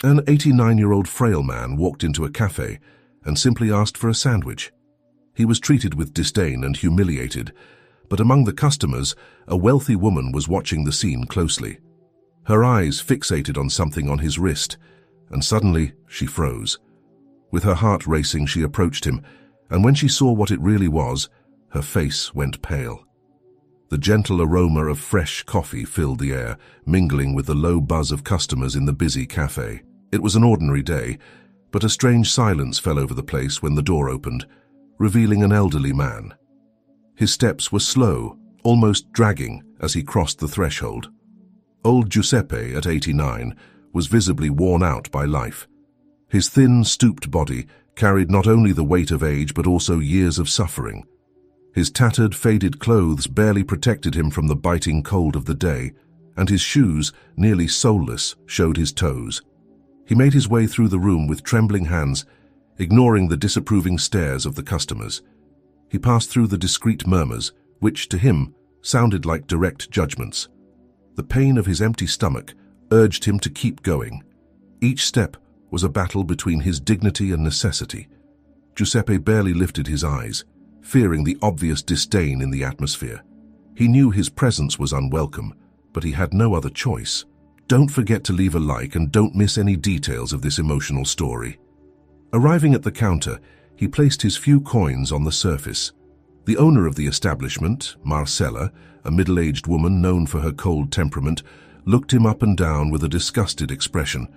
An 89-year-old frail man walked into a cafe and simply asked for a sandwich. He was treated with disdain and humiliated, but among the customers, a wealthy woman was watching the scene closely. Her eyes fixated on something on his wrist, and suddenly she froze. With her heart racing, she approached him, and when she saw what it really was, her face went pale. The gentle aroma of fresh coffee filled the air, mingling with the low buzz of customers in the busy cafe. It was an ordinary day, but a strange silence fell over the place when the door opened, revealing an elderly man. His steps were slow, almost dragging, as he crossed the threshold. Old Giuseppe, at 89, was visibly worn out by life. His thin, stooped body carried not only the weight of age but also years of suffering. His tattered, faded clothes barely protected him from the biting cold of the day, and his shoes, nearly soleless, showed his toes. He made his way through the room with trembling hands, ignoring the disapproving stares of the customers. He passed through the discreet murmurs, which, to him, sounded like direct judgments. The pain of his empty stomach urged him to keep going. Each step was a battle between his dignity and necessity. Giuseppe barely lifted his eyes, fearing the obvious disdain in the atmosphere. He knew his presence was unwelcome, but he had no other choice. Don't forget to leave a like and don't miss any details of this emotional story. Arriving at the counter, he placed his few coins on the surface. The owner of the establishment, Marcella, a middle-aged woman known for her cold temperament, looked him up and down with a disgusted expression.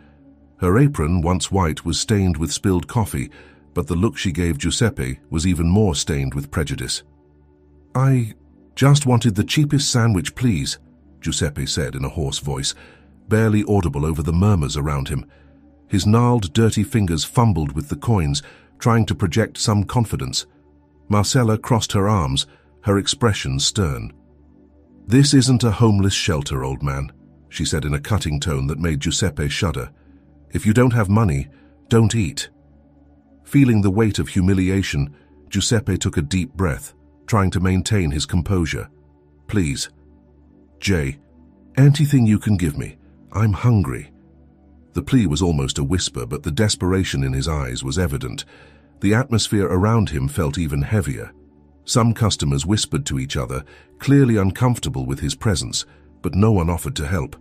Her apron, once white, was stained with spilled coffee, but the look she gave Giuseppe was even more stained with prejudice. "I just wanted the cheapest sandwich, please," Giuseppe said in a hoarse voice, barely audible over the murmurs around him. His gnarled, dirty fingers fumbled with the coins, trying to project some confidence. Marcella crossed her arms, her expression stern. "This isn't a homeless shelter, old man," she said in a cutting tone that made Giuseppe shudder. "If you don't have money, don't eat." Feeling the weight of humiliation, Giuseppe took a deep breath, trying to maintain his composure. "Please, Jay, anything you can give me. I'm hungry." The plea was almost a whisper, but the desperation in his eyes was evident. The atmosphere around him felt even heavier. Some customers whispered to each other, clearly uncomfortable with his presence, but no one offered to help.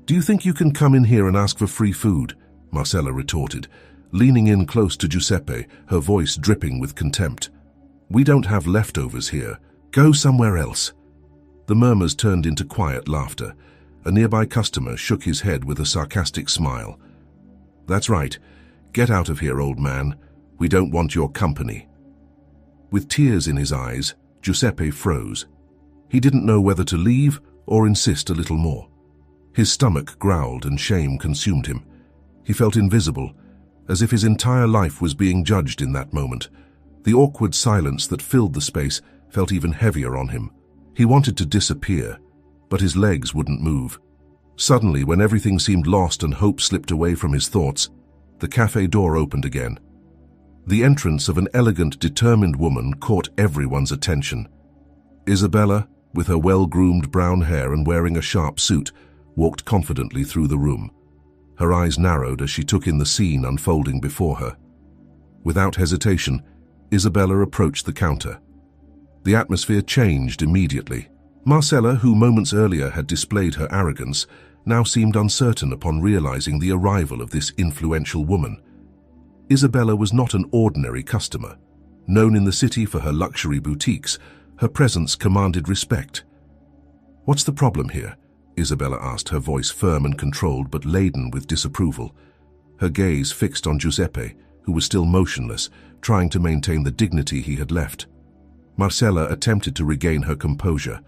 "Do you think you can come in here and ask for free food?" Marcella retorted, leaning in close to Giuseppe, her voice dripping with contempt. "We don't have leftovers here. Go somewhere else." The murmurs turned into quiet laughter. A nearby customer shook his head with a sarcastic smile. "That's right. Get out of here, old man. We don't want your company." With tears in his eyes, Giuseppe froze. He didn't know whether to leave or insist a little more. His stomach growled and shame consumed him. He felt invisible, as if his entire life was being judged in that moment. The awkward silence that filled the space felt even heavier on him. He wanted to disappear, but his legs wouldn't move. Suddenly, when everything seemed lost and hope slipped away from his thoughts, the cafe door opened again. The entrance of an elegant, determined woman caught everyone's attention. Isabella, with her well-groomed brown hair and wearing a sharp suit, walked confidently through the room. Her eyes narrowed as she took in the scene unfolding before her. Without hesitation, Isabella approached the counter. The atmosphere changed immediately. Marcella, who moments earlier had displayed her arrogance, now seemed uncertain upon realizing the arrival of this influential woman. Isabella was not an ordinary customer. Known in the city for her luxury boutiques, her presence commanded respect. "What's the problem here?" Isabella asked, her voice firm and controlled but laden with disapproval. Her gaze fixed on Giuseppe, who was still motionless, trying to maintain the dignity he had left. Marcella attempted to regain her composure,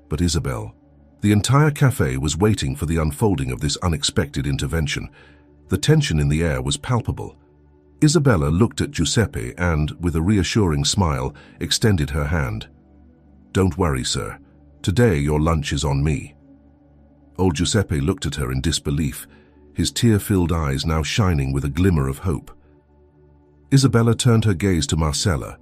but Isabel. The entire cafe was waiting for the unfolding of this unexpected intervention. The tension in the air was palpable. Isabella looked at Giuseppe and, with a reassuring smile, extended her hand. "Don't worry, sir. Today your lunch is on me." Old Giuseppe looked at her in disbelief, his tear-filled eyes now shining with a glimmer of hope. Isabella turned her gaze to Marcella,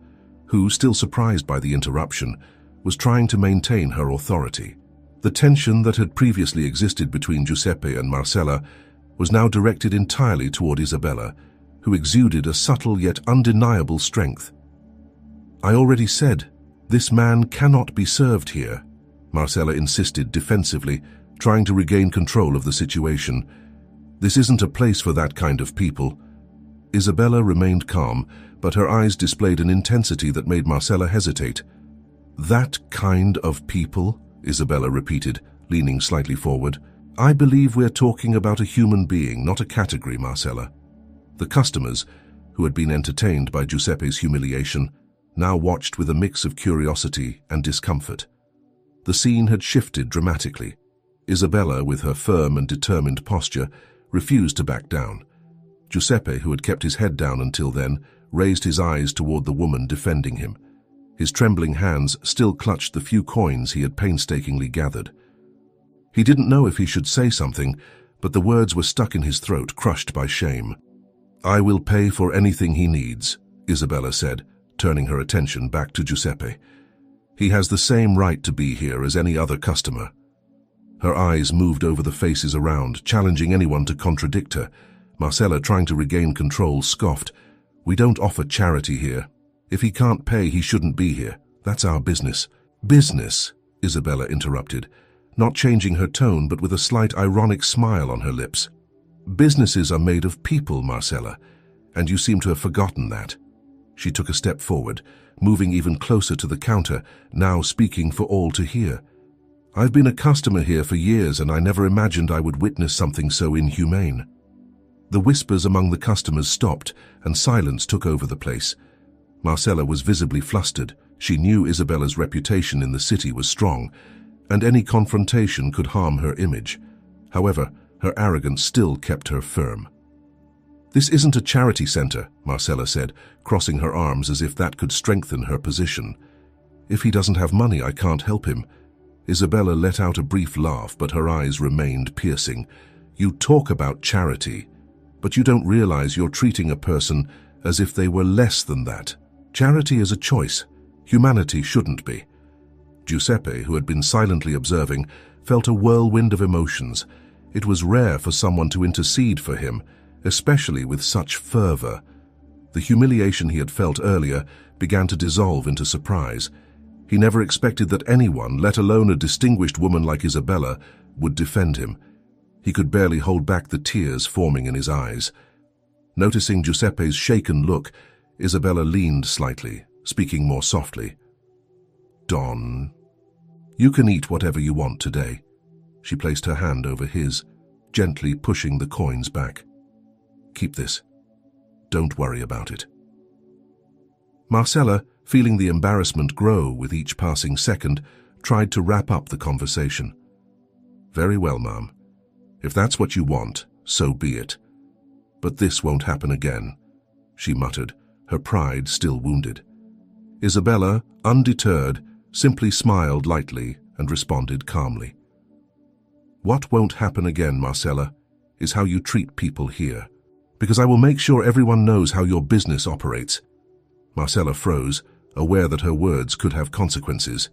who, still surprised by the interruption, was trying to maintain her authority. The tension that had previously existed between Giuseppe and Marcella was now directed entirely toward Isabella, who exuded a subtle yet undeniable strength. "I already said, this man cannot be served here," Marcella insisted defensively, trying to regain control of the situation. "This isn't a place for that kind of people." Isabella remained calm, but her eyes displayed an intensity that made Marcella hesitate. "That kind of people?" Isabella repeated, leaning slightly forward. "I believe we're talking about a human being, not a category, Marcella." The customers, who had been entertained by Giuseppe's humiliation, now watched with a mix of curiosity and discomfort. The scene had shifted dramatically. Isabella, with her firm and determined posture, refused to back down. Giuseppe, who had kept his head down until then, raised his eyes toward the woman defending him. His trembling hands still clutched the few coins he had painstakingly gathered. He didn't know if he should say something, but the words were stuck in his throat, crushed by shame. "I will pay for anything he needs," Isabella said, turning her attention back to Giuseppe. "He has the same right to be here as any other customer." Her eyes moved over the faces around, challenging anyone to contradict her. Marcella, trying to regain control, scoffed. "We don't offer charity here. If he can't pay, he shouldn't be here. That's our business." "Business?" Isabella interrupted, not changing her tone but with a slight ironic smile on her lips. "Businesses are made of people, Marcella, and you seem to have forgotten that." She took a step forward, moving even closer to the counter, now speaking for all to hear. "I've been a customer here for years, and I never imagined I would witness something so inhumane." The whispers among the customers stopped, and silence took over the place. Marcella was visibly flustered. She knew Isabella's reputation in the city was strong, and any confrontation could harm her image. However, her arrogance still kept her firm. "This isn't a charity center," Marcella said, crossing her arms as if that could strengthen her position. "If he doesn't have money, I can't help him." Isabella let out a brief laugh, but her eyes remained piercing. "You talk about charity, but you don't realize you're treating a person as if they were less than that. Charity is a choice. Humanity shouldn't be." Giuseppe, who had been silently observing, felt a whirlwind of emotions. It was rare for someone to intercede for him, especially with such fervor. The humiliation he had felt earlier began to dissolve into surprise. He never expected that anyone, let alone a distinguished woman like Isabella, would defend him. He could barely hold back the tears forming in his eyes. Noticing Giuseppe's shaken look, Isabella leaned slightly, speaking more softly. "Don, you can eat whatever you want today." She placed her hand over his, gently pushing the coins back. "Keep this. Don't worry about it." Marcella, feeling the embarrassment grow with each passing second, tried to wrap up the conversation. "Very well, ma'am. If that's what you want, so be it. But this won't happen again," she muttered, her pride still wounded. Isabella, undeterred, simply smiled lightly and responded calmly. "What won't happen again, Marcella, is how you treat people here, because I will make sure everyone knows how your business operates." Marcella froze, aware that her words could have consequences.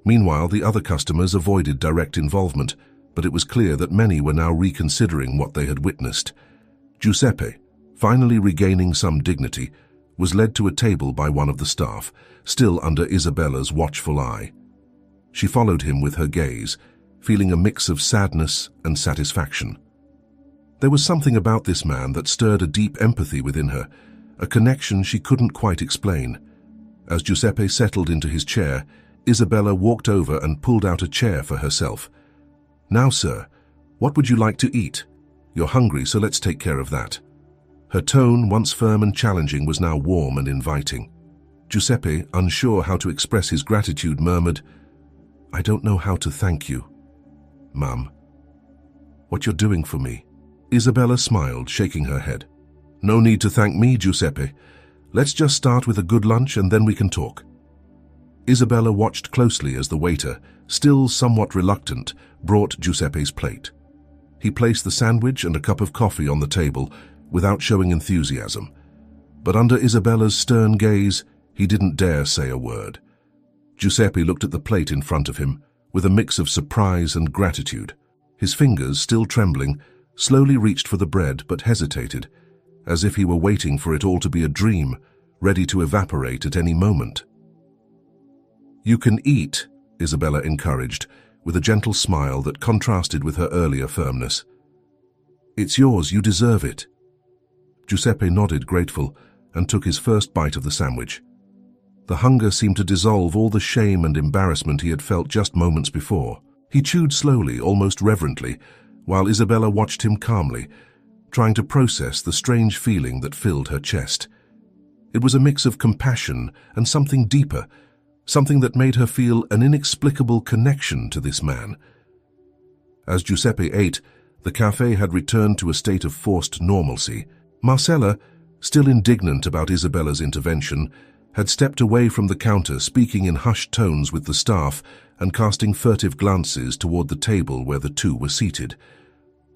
Meanwhile, the other customers avoided direct involvement, but it was clear that many were now reconsidering what they had witnessed. Giuseppe, finally regaining some dignity, was led to a table by one of the staff, still under Isabella's watchful eye. She followed him with her gaze, feeling a mix of sadness and satisfaction. There was something about this man that stirred a deep empathy within her, a connection she couldn't quite explain. As Giuseppe settled into his chair, Isabella walked over and pulled out a chair for herself. "Now, sir, what would you like to eat? You're hungry, so let's take care of that." Her tone, once firm and challenging, was now warm and inviting. Giuseppe, unsure how to express his gratitude, murmured, "I don't know how to thank you, Mum. What you're doing for me." Isabella smiled, shaking her head. "No need to thank me, Giuseppe. Let's just start with a good lunch and then we can talk." Isabella watched closely as the waiter, still somewhat reluctant, brought Giuseppe's plate. He placed the sandwich and a cup of coffee on the table without showing enthusiasm. But under Isabella's stern gaze, he didn't dare say a word. Giuseppe looked at the plate in front of him with a mix of surprise and gratitude. His fingers, still trembling, slowly reached for the bread but hesitated, as if he were waiting for it all to be a dream, ready to evaporate at any moment. "You can eat," Isabella encouraged, with a gentle smile that contrasted with her earlier firmness. "It's yours, you deserve it." Giuseppe nodded, grateful, and took his first bite of the sandwich. The hunger seemed to dissolve all the shame and embarrassment he had felt just moments before. He chewed slowly, almost reverently, while Isabella watched him calmly, trying to process the strange feeling that filled her chest. It was a mix of compassion and something deeper, something that made her feel an inexplicable connection to this man. As Giuseppe ate, the cafe had returned to a state of forced normalcy. Marcella, still indignant about Isabella's intervention, had stepped away from the counter, speaking in hushed tones with the staff and casting furtive glances toward the table where the two were seated.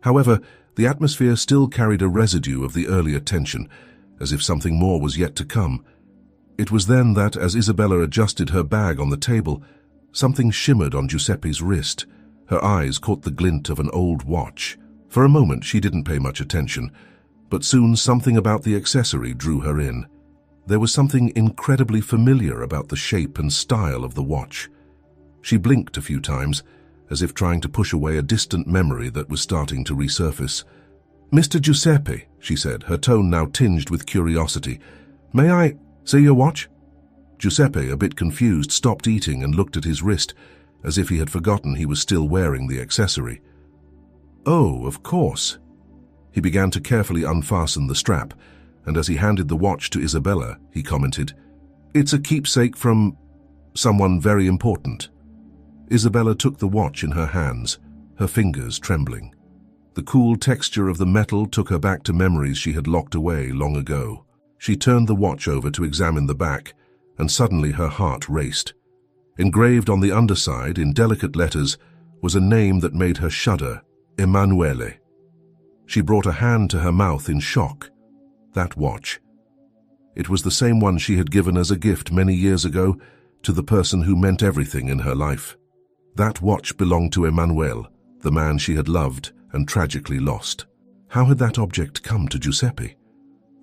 However, the atmosphere still carried a residue of the earlier tension, as if something more was yet to come. It was then that, as Isabella adjusted her bag on the table, something shimmered on Giuseppe's wrist. Her eyes caught the glint of an old watch. For a moment she didn't pay much attention, but soon something about the accessory drew her in. There was something incredibly familiar about the shape and style of the watch. She blinked a few times, as if trying to push away a distant memory that was starting to resurface. "Mr. Giuseppe," she said, her tone now tinged with curiosity, "may I see your watch?" Giuseppe, a bit confused, stopped eating and looked at his wrist, as if he had forgotten he was still wearing the accessory. "Oh, of course." He began to carefully unfasten the strap, and as he handed the watch to Isabella, he commented, "It's a keepsake from someone very important." Isabella took the watch in her hands, her fingers trembling. The cool texture of the metal took her back to memories she had locked away long ago. She turned the watch over to examine the back, and suddenly her heart raced. Engraved on the underside, in delicate letters, was a name that made her shudder, Emanuele. She brought a hand to her mouth in shock. That watch. It was the same one she had given as a gift many years ago to the person who meant everything in her life. That watch belonged to Emanuele, the man she had loved and tragically lost. How had that object come to Giuseppe?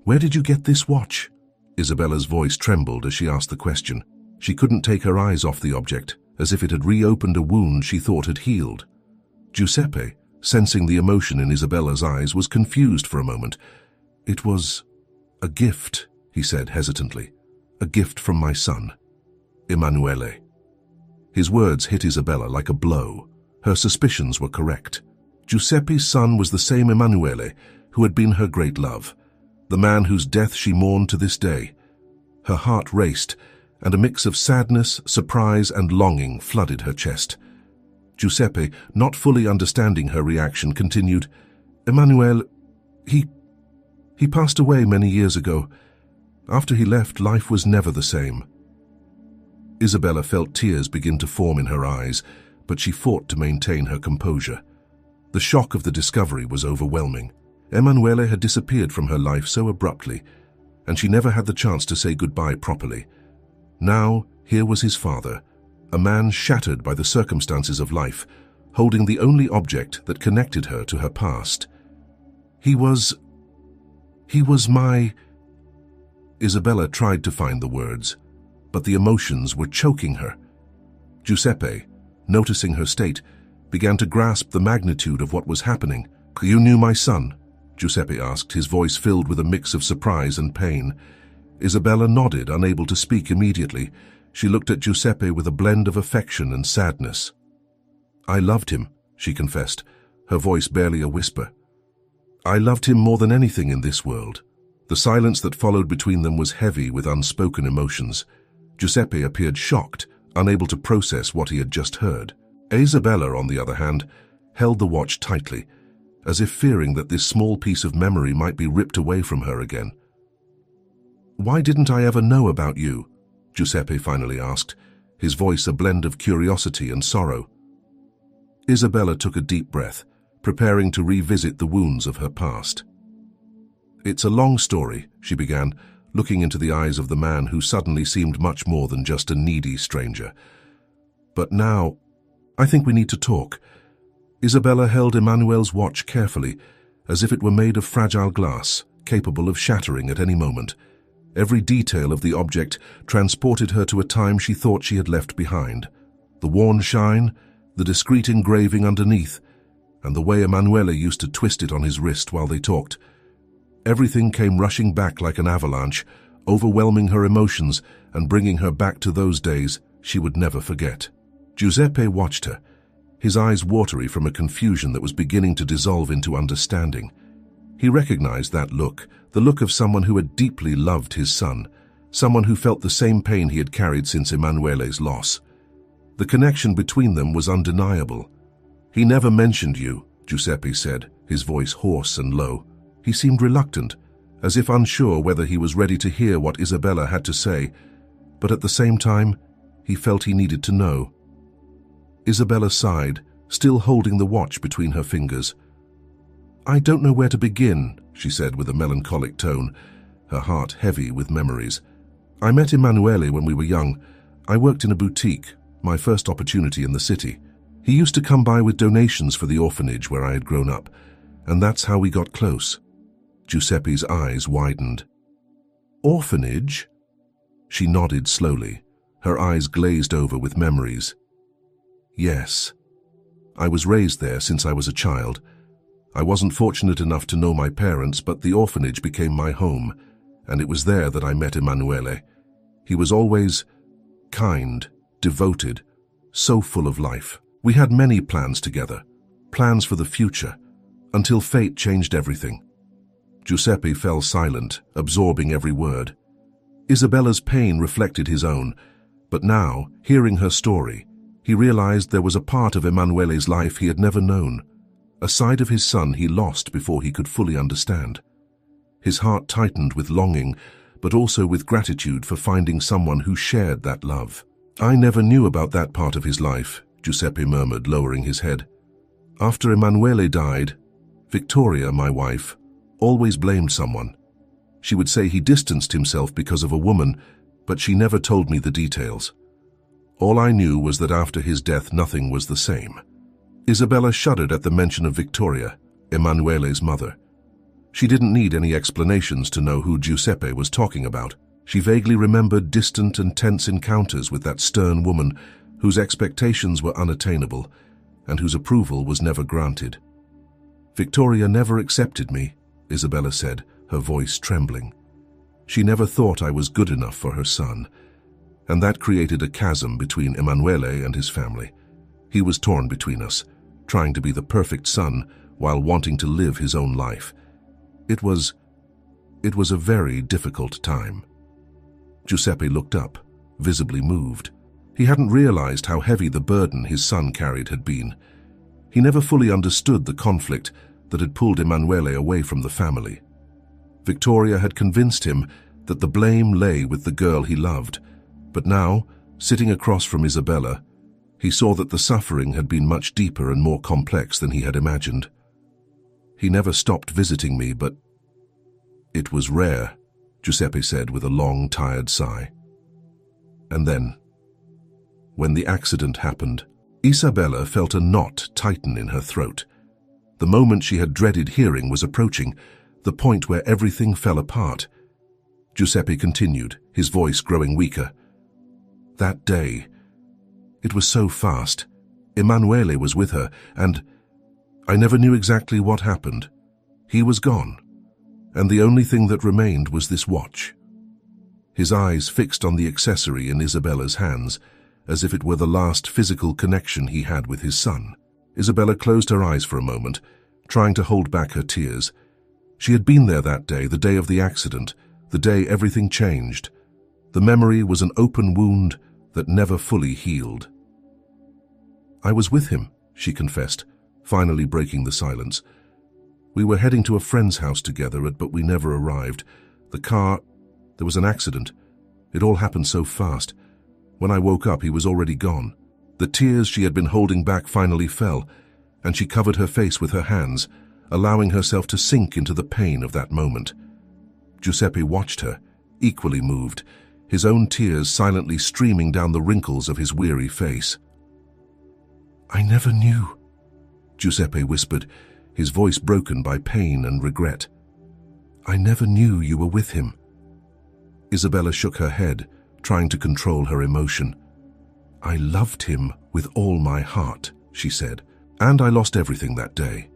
"Where did you get this watch?" Isabella's voice trembled as she asked the question. She couldn't take her eyes off the object, as if it had reopened a wound she thought had healed. Giuseppe, sensing the emotion in Isabella's eyes, was confused for a moment. "It was a gift," he said hesitantly. "A gift from my son, Emanuele." His words hit Isabella like a blow. Her suspicions were correct. Giuseppe's son was the same Emanuele who had been her great love, the man whose death she mourned to this day. Her heart raced, and a mix of sadness, surprise, and longing flooded her chest. Giuseppe, not fully understanding her reaction, continued, "Emanuele, he passed away many years ago. After he left, life was never the same." Isabella felt tears begin to form in her eyes, but she fought to maintain her composure. The shock of the discovery was overwhelming. Emanuele had disappeared from her life so abruptly, and she never had the chance to say goodbye properly. Now, here was his father, a man shattered by the circumstances of life, holding the only object that connected her to her past. He was my... Isabella tried to find the words, but the emotions were choking her. Giuseppe, noticing her state, began to grasp the magnitude of what was happening. "You knew my son?" Giuseppe asked, his voice filled with a mix of surprise and pain. Isabella nodded, unable to speak immediately. She looked at Giuseppe with a blend of affection and sadness. "I loved him," she confessed, her voice barely a whisper. "I loved him more than anything in this world." The silence that followed between them was heavy with unspoken emotions. Giuseppe appeared shocked, unable to process what he had just heard. Isabella, on the other hand, held the watch tightly, as if fearing that this small piece of memory might be ripped away from her again. "Why didn't I ever know about you?" Giuseppe finally asked, his voice a blend of curiosity and sorrow. Isabella took a deep breath, preparing to revisit the wounds of her past. "It's a long story," she began, looking into the eyes of the man who suddenly seemed much more than just a needy stranger. "But now, I think we need to talk." Isabella held Emanuele's watch carefully, as if it were made of fragile glass, capable of shattering at any moment. Every detail of the object transported her to a time she thought she had left behind. The worn shine, the discreet engraving underneath, and the way Emanuele used to twist it on his wrist while they talked. Everything came rushing back like an avalanche, overwhelming her emotions and bringing her back to those days she would never forget. Giuseppe watched her, his eyes watery from a confusion that was beginning to dissolve into understanding. He recognized that look, the look of someone who had deeply loved his son, someone who felt the same pain he had carried since Emanuele's loss. The connection between them was undeniable. "He never mentioned you," Giuseppe said, his voice hoarse and low. He seemed reluctant, as if unsure whether he was ready to hear what Isabella had to say, but at the same time, he felt he needed to know. Isabella sighed, still holding the watch between her fingers. "I don't know where to begin," she said with a melancholic tone, her heart heavy with memories. "I met Emanuele when we were young. I worked in a boutique, my first opportunity in the city. He used to come by with donations for the orphanage where I had grown up, and that's how we got close." Giuseppe's eyes widened. "Orphanage?" She nodded slowly, her eyes glazed over with memories. "Yes. I was raised there since I was a child. I wasn't fortunate enough to know my parents, but the orphanage became my home, and it was there that I met Emanuele. He was always kind, devoted, so full of life. We had many plans together, plans for the future, until fate changed everything." Giuseppe fell silent, absorbing every word. Isabella's pain reflected his own, but now, hearing her story, he realized there was a part of Emanuele's life he had never known, a side of his son he lost before he could fully understand. His heart tightened with longing, but also with gratitude for finding someone who shared that love. "I never knew about that part of his life," Giuseppe murmured, lowering his head. "After Emanuele died, Victoria, my wife, always blamed someone. She would say he distanced himself because of a woman, but she never told me the details. All I knew was that after his death nothing was the same." Isabella shuddered at the mention of Victoria, Emanuele's mother. She didn't need any explanations to know who Giuseppe was talking about. She vaguely remembered distant and tense encounters with that stern woman whose expectations were unattainable and whose approval was never granted. "Victoria never accepted me," Isabella said, her voice trembling. "She never thought I was good enough for her son, and that created a chasm between Emanuele and his family. He was torn between us, trying to be the perfect son while wanting to live his own life. It was a very difficult time." Giuseppe looked up, visibly moved. He hadn't realized how heavy the burden his son carried had been. He never fully understood the conflict that had pulled Emanuele away from the family. Victoria had convinced him that the blame lay with the girl he loved, but now, sitting across from Isabella, he saw that the suffering had been much deeper and more complex than he had imagined. "He never stopped visiting me, but it was rare," Giuseppe said with a long, tired sigh. And then, when the accident happened, Isabella felt a knot tighten in her throat. The moment she had dreaded hearing was approaching, the point where everything fell apart. Giuseppe continued, his voice growing weaker. "That day, it was so fast. Emanuele was with her, and I never knew exactly what happened. He was gone, and the only thing that remained was this watch." His eyes fixed on the accessory in Isabella's hands, as if it were the last physical connection he had with his son. Isabella closed her eyes for a moment, trying to hold back her tears. She had been there that day, the day of the accident, the day everything changed. The memory was an open wound that never fully healed. "I was with him," she confessed, finally breaking the silence. "We were heading to a friend's house together, but we never arrived. There was an accident. It all happened so fast. When I woke up, he was already gone." The tears she had been holding back finally fell, and she covered her face with her hands, allowing herself to sink into the pain of that moment. Giuseppe watched her, equally moved, his own tears silently streaming down the wrinkles of his weary face. "I never knew," Giuseppe whispered, his voice broken by pain and regret. "I never knew you were with him." Isabella shook her head, trying to control her emotion. "I loved him with all my heart," she said, "and I lost everything that day."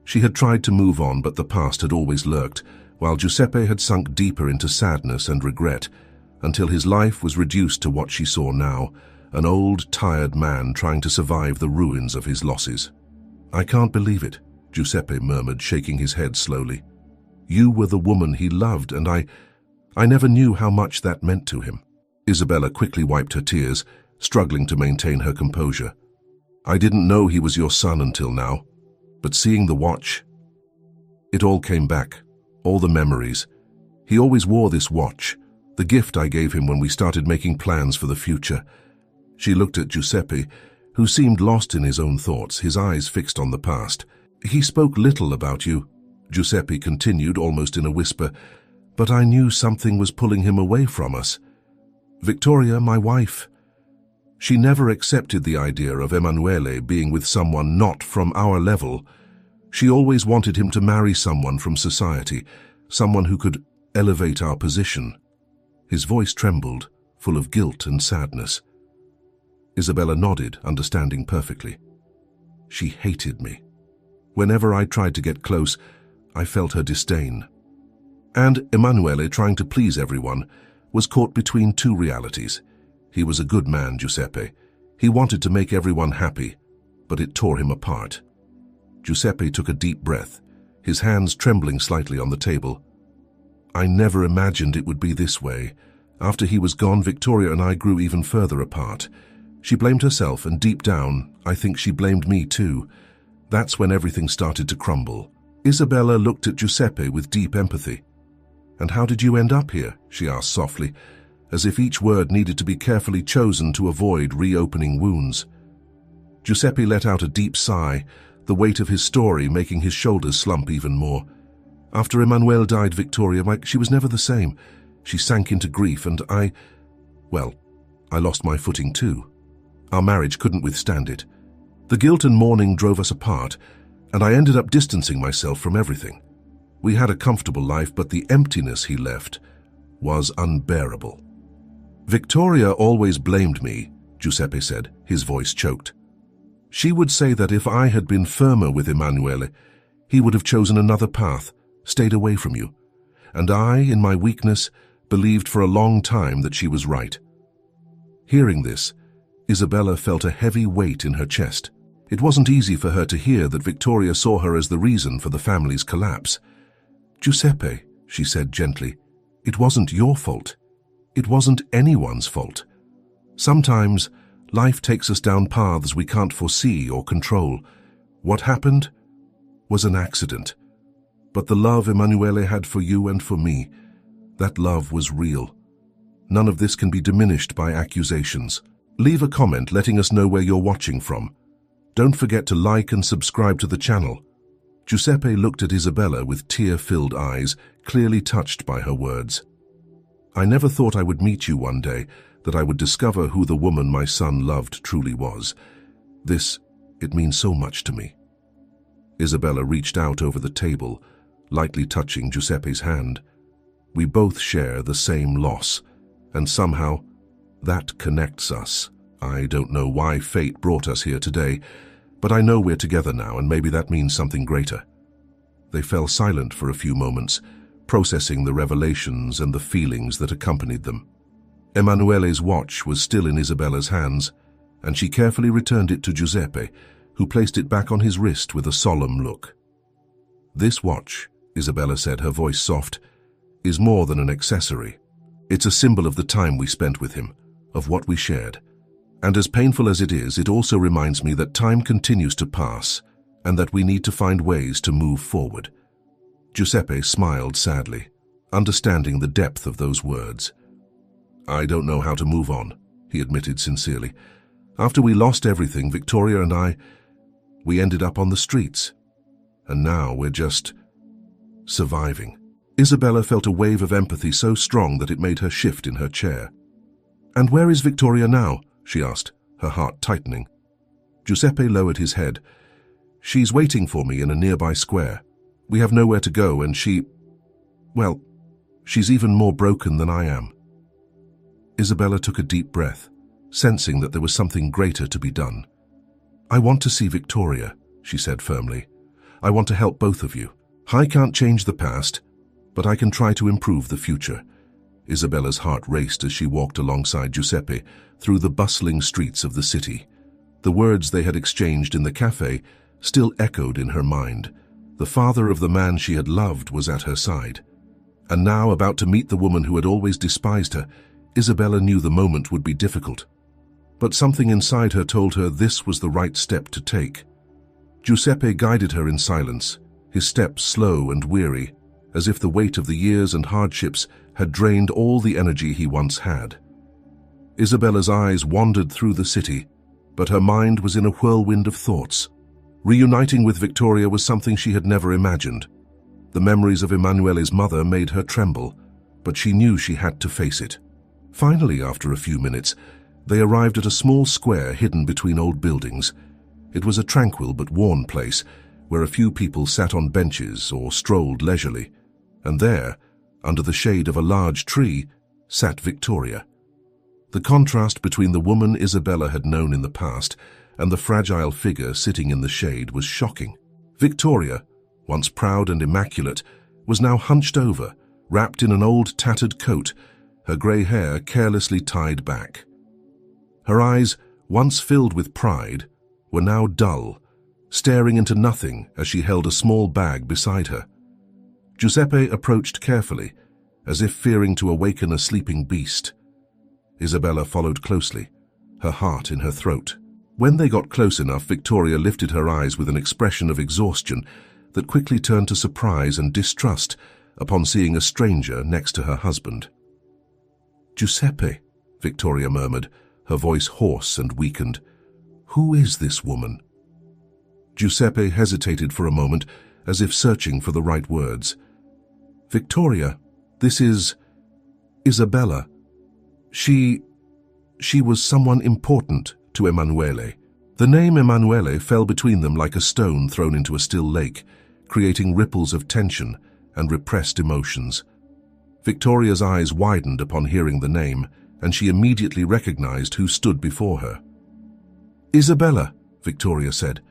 She had tried to move on, but the past had always lurked, while Giuseppe had sunk deeper into sadness and regret, until his life was reduced to what she saw now, an old, tired man trying to survive the ruins of his losses. "I can't believe it," Giuseppe murmured, shaking his head slowly. "You were the woman he loved, and I never knew how much that meant to him." Isabella quickly wiped her tears, struggling to maintain her composure. "I didn't know he was your son until now, but seeing the watch, it all came back, all the memories. He always wore this watch, the gift I gave him when we started making plans for the future." She looked at Giuseppe, who seemed lost in his own thoughts, his eyes fixed on the past. "He spoke little about you," Giuseppe continued almost in a whisper, "but I knew something was pulling him away from us. Victoria, my wife, she never accepted the idea of Emanuele being with someone not from our level. She always wanted him to marry someone from society, someone who could elevate our position." His voice trembled, full of guilt and sadness. Isabella nodded, understanding perfectly. "She hated me. Whenever I tried to get close, I felt her disdain. And Emanuele, trying to please everyone, was caught between two realities. He was a good man, Giuseppe. He wanted to make everyone happy, but it tore him apart." Giuseppe took a deep breath, his hands trembling slightly on the table. "I never imagined it would be this way. After he was gone, Victoria and I grew even further apart. She blamed herself, and deep down, I think she blamed me too. That's when everything started to crumble." Isabella looked at Giuseppe with deep empathy. "And how did you end up here?" she asked softly, as if each word needed to be carefully chosen to avoid reopening wounds. Giuseppe let out a deep sigh, the weight of his story making his shoulders slump even more. "After Emanuele died, Victoria, she was never the same. She sank into grief, and I lost my footing too. Our marriage couldn't withstand it. The guilt and mourning drove us apart, and I ended up distancing myself from everything. We had a comfortable life, but the emptiness he left was unbearable." "Victoria always blamed me," Giuseppe said, his voice choked. "She would say that if I had been firmer with Emanuele, he would have chosen another path, stayed away from you. And I, in my weakness, believed for a long time that she was right." Hearing this, Isabella felt a heavy weight in her chest. It wasn't easy for her to hear that Victoria saw her as the reason for the family's collapse. "Giuseppe," she said gently, "it wasn't your fault. It wasn't anyone's fault. Sometimes life takes us down paths we can't foresee or control. What happened was an accident. But the love Emanuele had for you and for me, that love was real. None of this can be diminished by accusations. Leave a comment letting us know where you're watching from. Don't forget to like and subscribe to the channel." Giuseppe looked at Isabella with tear-filled eyes, clearly touched by her words. "I never thought I would meet you one day, that I would discover who the woman my son loved truly was. It means so much to me." Isabella reached out over the table, lightly touching Giuseppe's hand. "We both share the same loss, and somehow that connects us. I don't know why fate brought us here today, but I know we're together now, and maybe that means something greater." They fell silent for a few moments, processing the revelations and the feelings that accompanied them. Emanuele's watch was still in Isabella's hands, and she carefully returned it to Giuseppe, who placed it back on his wrist with a solemn look. "This watch," Isabella said, her voice soft, "is more than an accessory. It's a symbol of the time we spent with him, of what we shared. And as painful as it is, it also reminds me that time continues to pass and that we need to find ways to move forward." Giuseppe smiled sadly, understanding the depth of those words. "I don't know how to move on," he admitted sincerely. "After we lost everything, Victoria and we ended up on the streets. And now we're just surviving." Isabella felt a wave of empathy so strong that it made her shift in her chair. "And where is Victoria now?" she asked, her heart tightening. Giuseppe lowered his head. She's waiting for me in a nearby square. We have nowhere to go and well, she's even more broken than I am." Isabella took a deep breath, sensing that there was something greater to be done. "I want to see Victoria," she said firmly. "I want to help both of you. I can't change the past, but I can try to improve the future." Isabella's heart raced as she walked alongside Giuseppe through the bustling streets of the city. The words they had exchanged in the café still echoed in her mind. The father of the man she had loved was at her side. And now, about to meet the woman who had always despised her, Isabella knew the moment would be difficult. But something inside her told her this was the right step to take. Giuseppe guided her in silence, his steps slow and weary, as if the weight of the years and hardships had drained all the energy he once had. Isabella's eyes wandered through the city, but her mind was in a whirlwind of thoughts. Reuniting with Victoria was something she had never imagined. The memories of Emanuele's mother made her tremble, but she knew she had to face it. Finally, after a few minutes, they arrived at a small square hidden between old buildings. It was a tranquil but worn place, where a few people sat on benches or strolled leisurely. And there, under the shade of a large tree, sat Victoria. The contrast between the woman Isabella had known in the past and the fragile figure sitting in the shade was shocking. Victoria, once proud and immaculate, was now hunched over, wrapped in an old tattered coat, her grey hair carelessly tied back. Her eyes, once filled with pride, were now dull, staring into nothing as she held a small bag beside her. Giuseppe approached carefully, as if fearing to awaken a sleeping beast. Isabella followed closely, her heart in her throat. When they got close enough, Victoria lifted her eyes with an expression of exhaustion that quickly turned to surprise and distrust upon seeing a stranger next to her husband. "Giuseppe," Victoria murmured, her voice hoarse and weakened. "Who is this woman?" Giuseppe hesitated for a moment, as if searching for the right words. "Victoria, this is Isabella. She was someone important to Emanuele." The name Emanuele fell between them like a stone thrown into a still lake, creating ripples of tension and repressed emotions. Victoria's eyes widened upon hearing the name, and she immediately recognized who stood before her. "Isabella," Victoria said,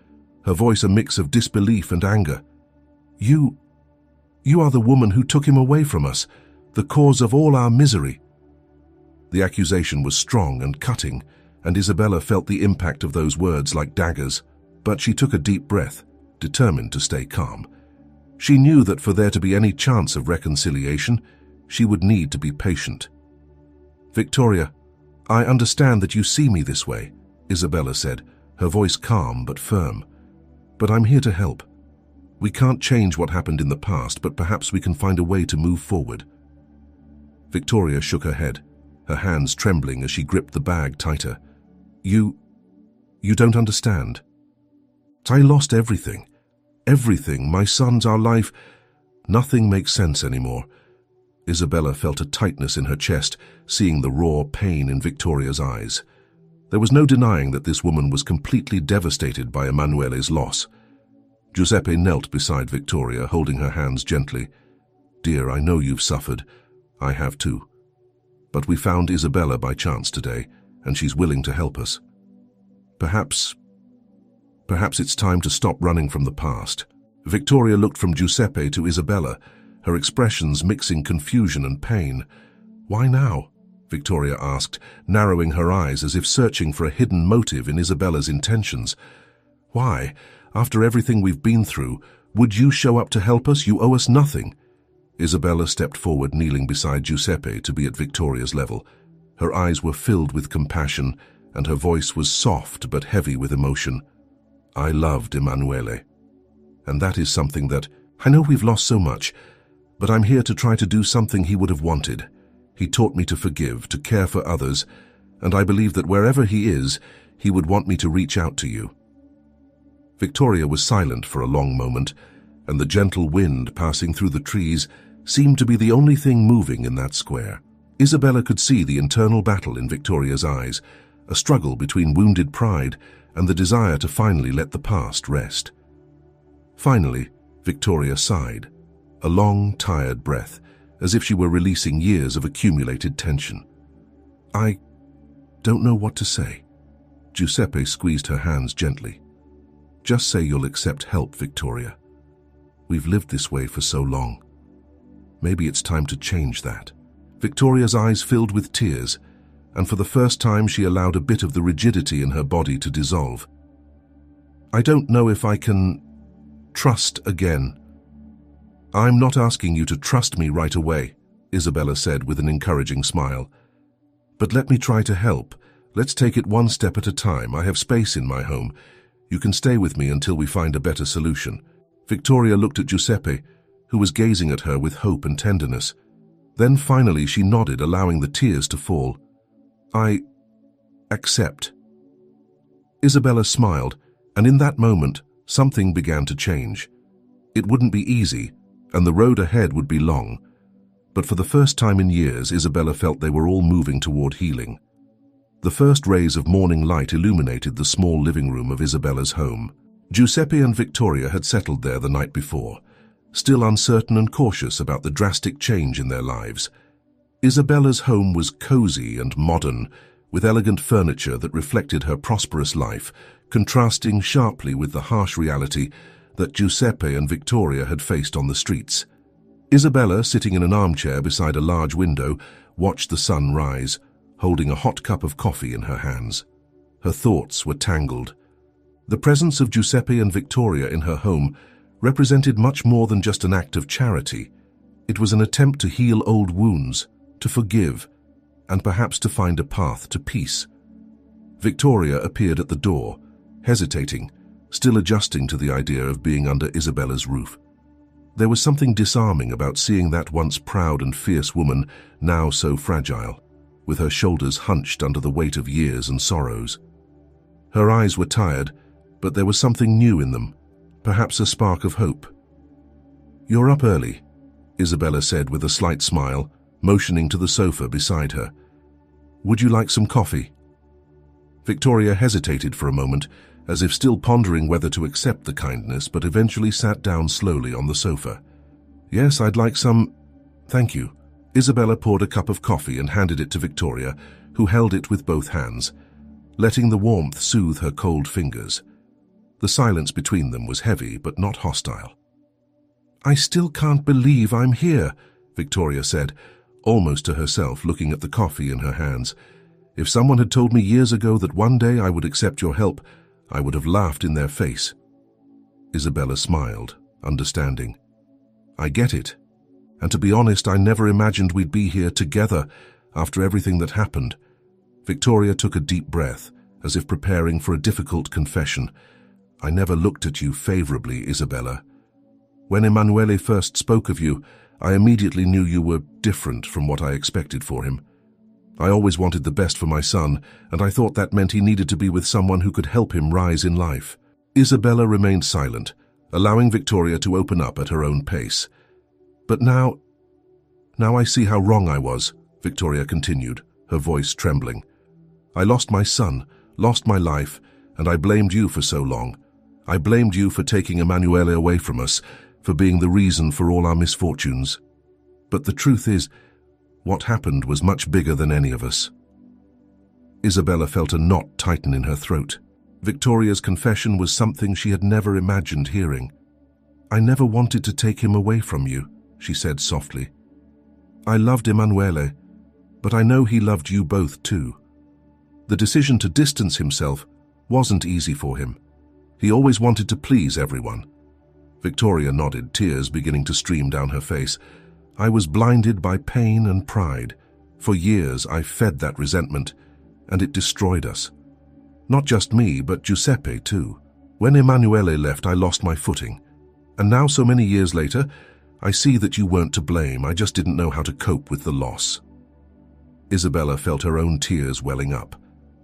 her voice a mix of disbelief and anger. You are the woman who took him away from us, the cause of all our misery." The accusation was strong and cutting, and Isabella felt the impact of those words like daggers. But she took a deep breath, determined to stay calm. She knew that for there to be any chance of reconciliation, she would need to be patient. "Victoria, I understand that you see me this way," Isabella said, her voice calm but firm. "But I'm here to help. We can't change what happened in the past, but perhaps we can find a way to move forward." Victoria shook her head, her hands trembling as she gripped the bag tighter. You don't understand. I lost everything. Everything, my sons, our life. Nothing makes sense anymore." Isabella felt a tightness in her chest, seeing the raw pain in Victoria's eyes. There was no denying that this woman was completely devastated by Emanuele's loss. Giuseppe knelt beside Victoria, holding her hands gently. "Dear, I know you've suffered. I have too. But we found Isabella by chance today, and she's willing to help us. Perhaps it's time to stop running from the past." Victoria looked from Giuseppe to Isabella, her expressions mixing confusion and pain. "Why now?" Victoria asked, narrowing her eyes as if searching for a hidden motive in Isabella's intentions. "Why? After everything we've been through, would you show up to help us? You owe us nothing." Isabella stepped forward, kneeling beside Giuseppe to be at Victoria's level. Her eyes were filled with compassion, and her voice was soft but heavy with emotion. "I loved Emanuele. And that is something that, I know we've lost so much, but I'm here to try to do something he would have wanted. He taught me to forgive, to care for others, and I believe that wherever he is, he would want me to reach out to you." Victoria was silent for a long moment, and the gentle wind passing through the trees seemed to be the only thing moving in that square. Isabella could see the internal battle in Victoria's eyes, a struggle between wounded pride and the desire to finally let the past rest. Finally, Victoria sighed, a long, tired breath, as if she were releasing years of accumulated tension. "I don't know what to say." Giuseppe squeezed her hands gently. "Just say you'll accept help, Victoria. We've lived this way for so long. Maybe it's time to change that." Victoria's eyes filled with tears, and for the first time she allowed a bit of the rigidity in her body to dissolve. "I don't know if I can trust again." "I'm not asking you to trust me right away," Isabella said with an encouraging smile. "But let me try to help. Let's take it one step at a time. I have space in my home. You can stay with me until we find a better solution." Victoria looked at Giuseppe, who was gazing at her with hope and tenderness. Then finally she nodded, allowing the tears to fall. "I accept." Isabella smiled, and in that moment, something began to change. It wouldn't be easy, and the road ahead would be long. But for the first time in years, Isabella felt they were all moving toward healing. The first rays of morning light illuminated the small living room of Isabella's home. Giuseppe and Victoria had settled there the night before, still uncertain and cautious about the drastic change in their lives. Isabella's home was cozy and modern, with elegant furniture that reflected her prosperous life, contrasting sharply with the harsh reality that Giuseppe and Victoria had faced on the streets. Isabella, sitting in an armchair beside a large window, watched the sun rise, holding a hot cup of coffee in her hands. Her thoughts were tangled. The presence of Giuseppe and Victoria in her home represented much more than just an act of charity. It was an attempt to heal old wounds, to forgive, and perhaps to find a path to peace. Victoria appeared at the door, hesitating, still adjusting to the idea of being under Isabella's roof. There was something disarming about seeing that once proud and fierce woman now so fragile, with her shoulders hunched under the weight of years and sorrows. Her eyes were tired, but there was something new in them, perhaps a spark of hope. "You're up early," Isabella said with a slight smile, motioning to the sofa beside her. "Would you like some coffee?" Victoria hesitated for a moment, as if still pondering whether to accept the kindness, but eventually sat down slowly on the sofa. "Yes, I'd like some, thank you." Isabella poured a cup of coffee and handed it to Victoria, who held it with both hands, letting the warmth soothe her cold fingers. The silence between them was heavy but not hostile. "I still can't believe I'm here," Victoria said, almost to herself, looking at the coffee in her hands. "If someone had told me years ago that one day I would accept your help, I would have laughed in their face." Isabella smiled, understanding. "I get it. And to be honest, I never imagined we'd be here together after everything that happened." Victoria took a deep breath, as if preparing for a difficult confession. "I never looked at you favorably, Isabella. When Emanuele first spoke of you, I immediately knew you were different from what I expected for him. I always wanted the best for my son, and I thought that meant he needed to be with someone who could help him rise in life." Isabella remained silent, allowing Victoria to open up at her own pace. "But now I see how wrong I was," Victoria continued, her voice trembling. "I lost my son, lost my life, and I blamed you for so long. I blamed you for taking Emanuele away from us, for being the reason for all our misfortunes. But the truth is, what happened was much bigger than any of us." Isabella felt a knot tighten in her throat. Victoria's confession was something she had never imagined hearing. "I never wanted to take him away from you," she said softly. "I loved Emanuele, but I know he loved you both too. The decision to distance himself wasn't easy for him. He always wanted to please everyone." Victoria nodded, tears beginning to stream down her face. "I was blinded by pain and pride. For years I fed that resentment, and it destroyed us. Not just me, but Giuseppe too. When Emanuele left, I lost my footing. And now, so many years later, I see that you weren't to blame. I just didn't know how to cope with the loss." Isabella felt her own tears welling up.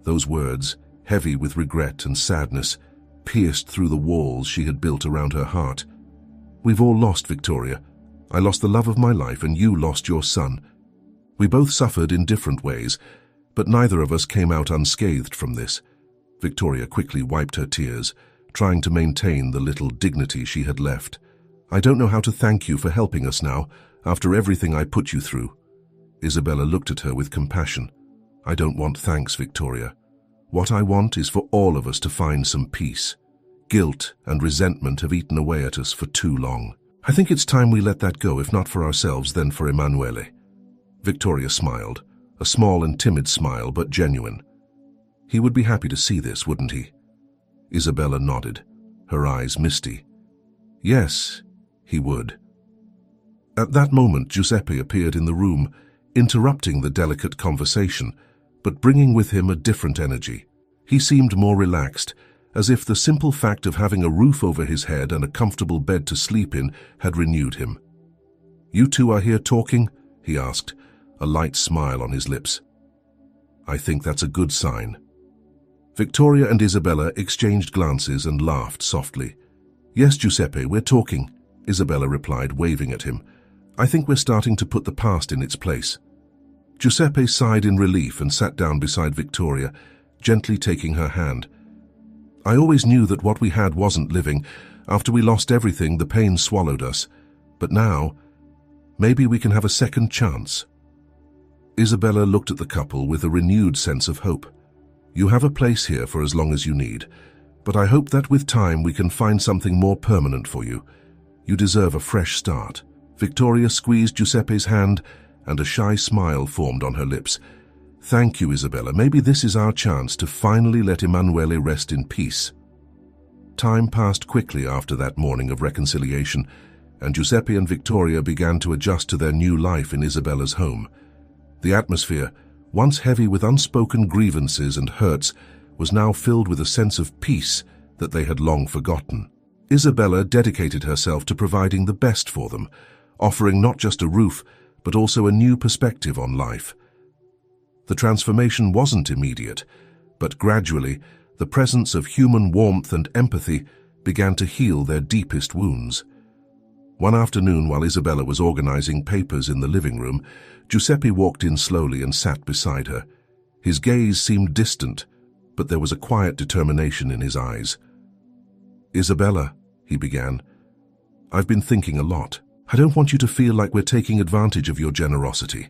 Those words, heavy with regret and sadness, pierced through the walls she had built around her heart. "We've all lost, Victoria. I lost the love of my life, and you lost your son. We both suffered in different ways, but neither of us came out unscathed from this." Victoria quickly wiped her tears, trying to maintain the little dignity she had left. "I don't know how to thank you for helping us now, after everything I put you through." Isabella looked at her with compassion. "I don't want thanks, Victoria. What I want is for all of us to find some peace. Guilt and resentment have eaten away at us for too long. I think it's time we let that go, if not for ourselves, then for Emanuele." Victoria smiled, a small and timid smile, but genuine. "He would be happy to see this, wouldn't he?" Isabella nodded, her eyes misty. "Yes, he would." At that moment, Giuseppe appeared in the room, interrupting the delicate conversation, but bringing with him a different energy. He seemed more relaxed, as if the simple fact of having a roof over his head and a comfortable bed to sleep in had renewed him. "You two are here talking?" he asked, a light smile on his lips. "I think that's a good sign." Victoria and Isabella exchanged glances and laughed softly. "Yes, Giuseppe, we're talking," Isabella replied, waving at him. "I think we're starting to put the past in its place." Giuseppe sighed in relief and sat down beside Victoria, gently taking her hand. "I always knew that what we had wasn't living. After we lost everything, the pain swallowed us. But now, maybe we can have a second chance." Isabella looked at the couple with a renewed sense of hope. "You have a place here for as long as you need, but I hope that with time we can find something more permanent for you. You deserve a fresh start." Victoria squeezed Giuseppe's hand, and a shy smile formed on her lips. "Thank you, Isabella. Maybe this is our chance to finally let Emanuele rest in peace." Time passed quickly after that morning of reconciliation, and Giuseppe and Victoria began to adjust to their new life in Isabella's home. The atmosphere, once heavy with unspoken grievances and hurts, was now filled with a sense of peace that they had long forgotten. Isabella dedicated herself to providing the best for them, offering not just a roof, but also a new perspective on life. The transformation wasn't immediate, but gradually, the presence of human warmth and empathy began to heal their deepest wounds. One afternoon, while Isabella was organizing papers in the living room, Giuseppe walked in slowly and sat beside her. His gaze seemed distant, but there was a quiet determination in his eyes. "Isabella," he began, "I've been thinking a lot. I don't want you to feel like we're taking advantage of your generosity.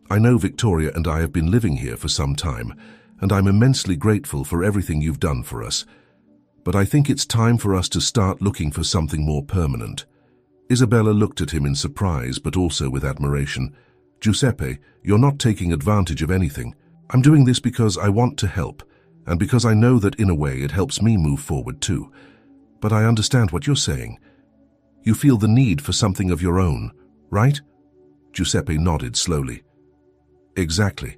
I know Victoria and I have been living here for some time, and I'm immensely grateful for everything you've done for us. But I think it's time for us to start looking for something more permanent." Isabella looked at him in surprise, but also with admiration. "Giuseppe, you're not taking advantage of anything. I'm doing this because I want to help, and because I know that in a way it helps me move forward too. But I understand what you're saying. You feel the need for something of your own, right?" Giuseppe nodded slowly. "Exactly.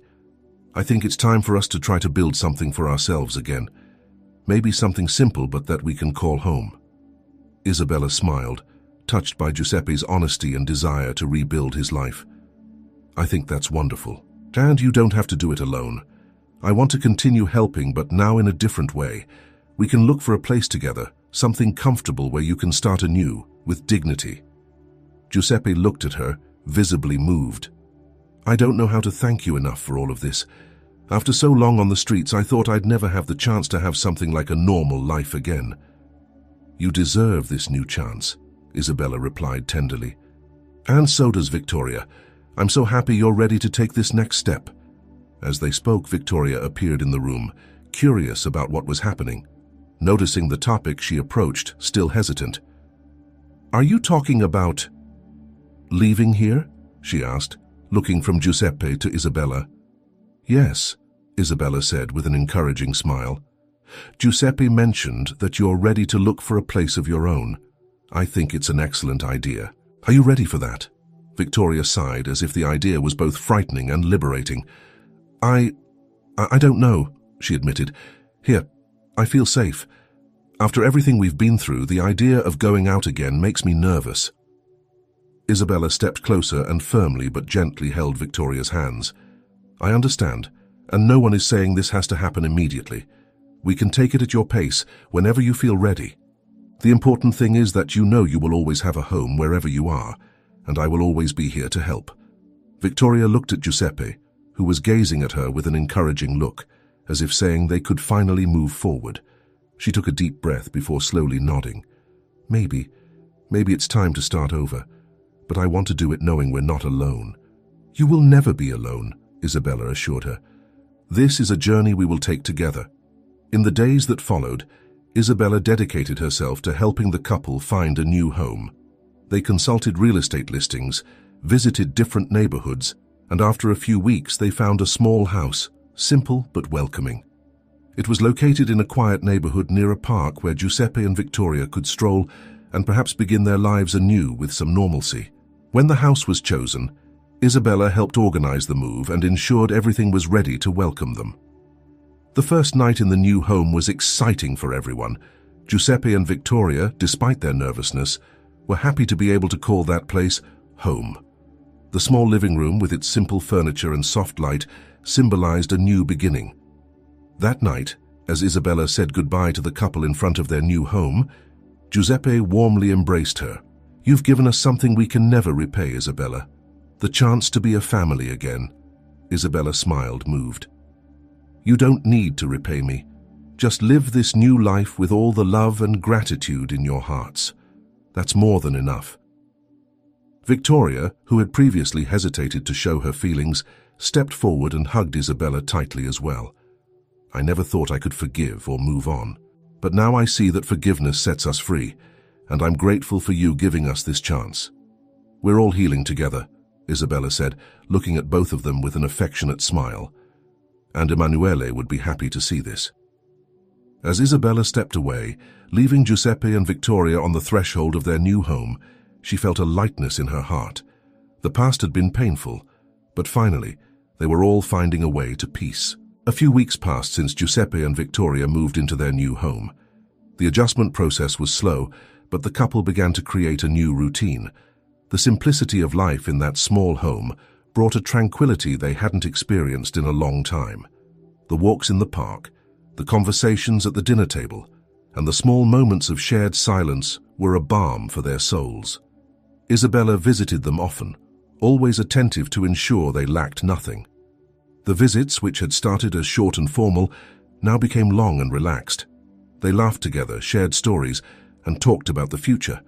I think it's time for us to try to build something for ourselves again. Maybe something simple, but that we can call home." Isabella smiled, touched by Giuseppe's honesty and desire to rebuild his life. "I think that's wonderful. And you don't have to do it alone. I want to continue helping, but now in a different way. We can look for a place together, something comfortable where you can start anew, with dignity." Giuseppe looked at her, visibly moved. "I don't know how to thank you enough for all of this. After so long on the streets, I thought I'd never have the chance to have something like a normal life again." "You deserve this new chance," Isabella replied tenderly. "And so does Victoria. I'm so happy you're ready to take this next step." As they spoke, Victoria appeared in the room, curious about what was happening. Noticing the topic, she approached, still hesitant. "Are you talking about leaving here?" she asked, looking from Giuseppe to Isabella. "Yes," Isabella said with an encouraging smile. "Giuseppe mentioned that you're ready to look for a place of your own. I think it's an excellent idea. Are you ready for that?" Victoria sighed, as if the idea was both frightening and liberating. I don't know," she admitted. "Here, I feel safe. After everything we've been through, the idea of going out again makes me nervous." Isabella stepped closer and firmly but gently held Victoria's hands. "I understand, and no one is saying this has to happen immediately. We can take it at your pace, whenever you feel ready. The important thing is that you know you will always have a home wherever you are, and I will always be here to help." Victoria looked at Giuseppe, who was gazing at her with an encouraging look, as if saying they could finally move forward. She took a deep breath before slowly nodding. Maybe it's time to start over, but I want to do it knowing we're not alone. You will never be alone, Isabella assured her. This is a journey we will take together. In the days that followed, Isabella dedicated herself to helping the couple find a new home. They consulted real estate listings, visited different neighborhoods, and after a few weeks they found a small house, simple but welcoming. It was located in a quiet neighborhood near a park where Giuseppe and Victoria could stroll and perhaps begin their lives anew with some normalcy. When the house was chosen, Isabella helped organize the move and ensured everything was ready to welcome them. The first night in the new home was exciting for everyone. Giuseppe and Victoria, despite their nervousness, were happy to be able to call that place home. The small living room with its simple furniture and soft light symbolized a new beginning. That night, as Isabella said goodbye to the couple in front of their new home, Giuseppe warmly embraced her. You've given us something we can never repay, Isabella. The chance to be a family again. Isabella smiled, moved. You don't need to repay me. Just live this new life with all the love and gratitude in your hearts. That's more than enough. Victoria, who had previously hesitated to show her feelings, stepped forward and hugged Isabella tightly as well. I never thought I could forgive or move on, but now I see that forgiveness sets us free, and I'm grateful for you giving us this chance. We're all healing together, Isabella said, looking at both of them with an affectionate smile. And Emanuele would be happy to see this. As Isabella stepped away, leaving Giuseppe and Victoria on the threshold of their new home, she felt a lightness in her heart. The past had been painful, but finally, they were all finding a way to peace. A few weeks passed since Giuseppe and Victoria moved into their new home. The adjustment process was slow, but the couple began to create a new routine. The simplicity of life in that small home brought a tranquility they hadn't experienced in a long time. The walks in the park, the conversations at the dinner table, and the small moments of shared silence were a balm for their souls. Isabella visited them often, always attentive to ensure they lacked nothing. The visits, which had started as short and formal, now became long and relaxed. They laughed together, shared stories, and talked about the future.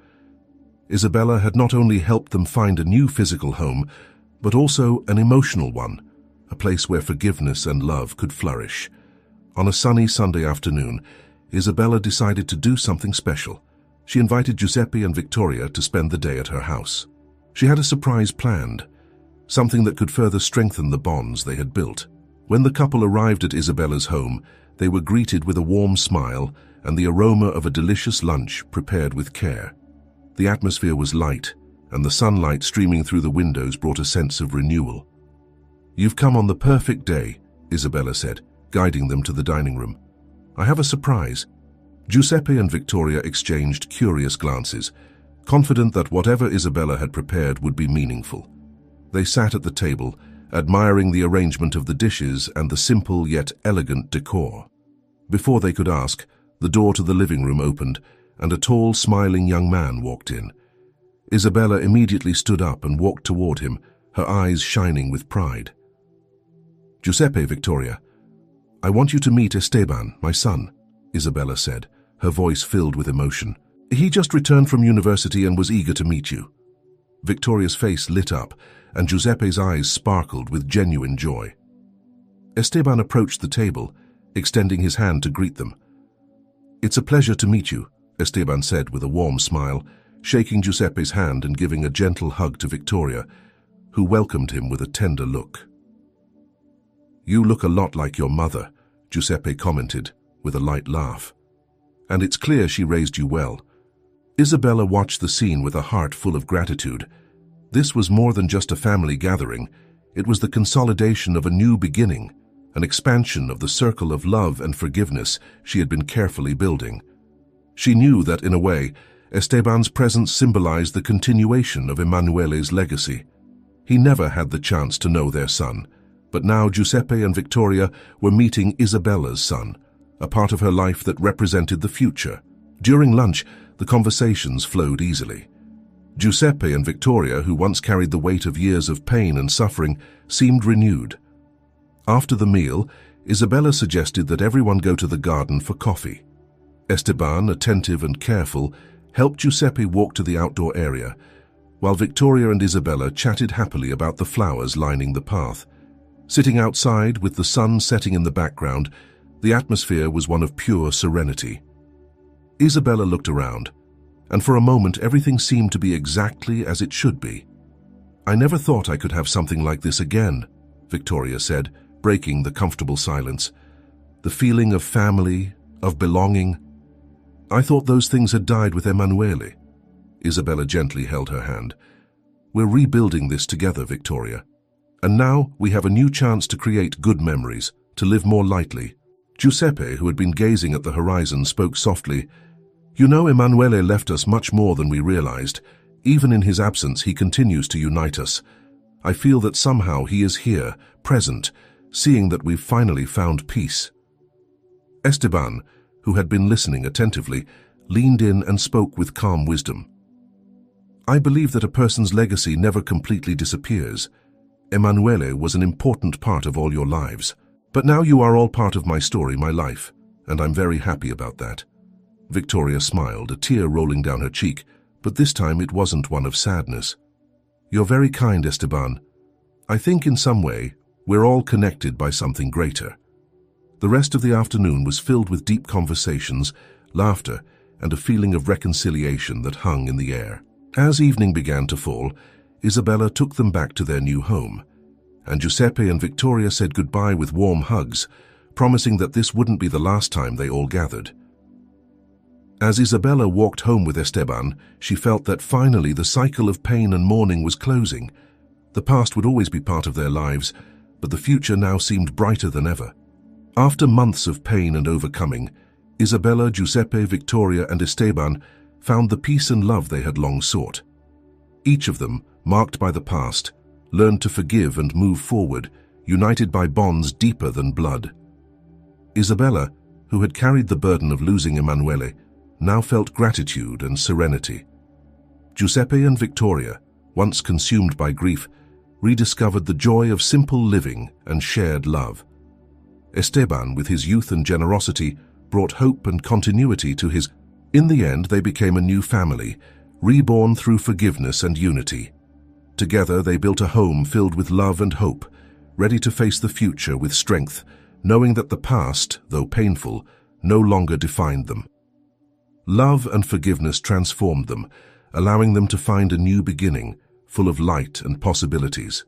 Isabella had not only helped them find a new physical home, but also an emotional one, a place where forgiveness and love could flourish. On a sunny Sunday afternoon, Isabella decided to do something special. She invited Giuseppe and Victoria to spend the day at her house. She had a surprise planned, something that could further strengthen the bonds they had built. When the couple arrived at Isabella's home, they were greeted with a warm smile and the aroma of a delicious lunch prepared with care. The atmosphere was light, and the sunlight streaming through the windows brought a sense of renewal. You've come on the perfect day, Isabella said, guiding them to the dining room. I have a surprise. Giuseppe and Victoria exchanged curious glances, confident that whatever Isabella had prepared would be meaningful. They sat at the table, admiring the arrangement of the dishes and the simple yet elegant decor. Before they could ask, the door to the living room opened, and a tall, smiling young man walked in. Isabella immediately stood up and walked toward him, her eyes shining with pride. Giuseppe, Victoria, I want you to meet Esteban, my son, Isabella said, her voice filled with emotion. He just returned from university and was eager to meet you. Victoria's face lit up, and Giuseppe's eyes sparkled with genuine joy. Esteban approached the table, extending his hand to greet them. It's a pleasure to meet you, Esteban said with a warm smile, shaking Giuseppe's hand and giving a gentle hug to Victoria, who welcomed him with a tender look. You look a lot like your mother, Giuseppe commented, with a light laugh. And it's clear she raised you well. Isabella watched the scene with a heart full of gratitude. This was more than just a family gathering. It was the consolidation of a new beginning, an expansion of the circle of love and forgiveness she had been carefully building. She knew that, in a way, Esteban's presence symbolized the continuation of Emanuele's legacy. He never had the chance to know their son, but now Giuseppe and Victoria were meeting Isabella's son, a part of her life that represented the future. During lunch, the conversations flowed easily. Giuseppe and Victoria, who once carried the weight of years of pain and suffering, seemed renewed. After the meal, Isabella suggested that everyone go to the garden for coffee. Esteban, attentive and careful, helped Giuseppe walk to the outdoor area, while Victoria and Isabella chatted happily about the flowers lining the path. Sitting outside, with the sun setting in the background, the atmosphere was one of pure serenity. Isabella looked around, and for a moment everything seemed to be exactly as it should be. "I never thought I could have something like this again," Victoria said, breaking the comfortable silence. "The feeling of family, of belonging. I thought those things had died with Emanuele." Isabella gently held her hand. "We're rebuilding this together, Victoria. And now we have a new chance to create good memories, to live more lightly." Giuseppe, who had been gazing at the horizon, spoke softly. "You know, Emanuele left us much more than we realized. Even in his absence, he continues to unite us. I feel that somehow he is here, present, seeing that we've finally found peace." Esteban, who had been listening attentively, leaned in and spoke with calm wisdom. "I believe that a person's legacy never completely disappears. Emanuele was an important part of all your lives. But now you are all part of my story, my life, and I'm very happy about that." Victoria smiled, a tear rolling down her cheek, but this time it wasn't one of sadness. "You're very kind, Esteban. I think in some way we're all connected by something greater." The rest of the afternoon was filled with deep conversations, laughter, and a feeling of reconciliation that hung in the air. As evening began to fall, Isabella took them back to their new home, and Giuseppe and Victoria said goodbye with warm hugs, promising that this wouldn't be the last time they all gathered. As Isabella walked home with Esteban, she felt that finally the cycle of pain and mourning was closing. The past would always be part of their lives, but the future now seemed brighter than ever. After months of pain and overcoming, Isabella, Giuseppe, Victoria, and Esteban found the peace and love they had long sought. Each of them, marked by the past, learned to forgive and move forward, united by bonds deeper than blood. Isabella, who had carried the burden of losing Emanuele, now felt gratitude and serenity. Giuseppe and Victoria, once consumed by grief, rediscovered the joy of simple living and shared love. Esteban, with his youth and generosity, brought hope and continuity to his. In the end, they became a new family, reborn through forgiveness and unity. Together, they built a home filled with love and hope, ready to face the future with strength, knowing that the past, though painful, no longer defined them. Love and forgiveness transformed them, allowing them to find a new beginning, full of light and possibilities.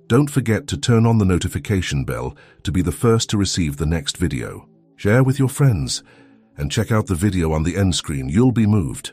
Don't forget to turn on the notification bell to be the first to receive the next video. Share with your friends, and check out the video on the end screen. You'll be moved.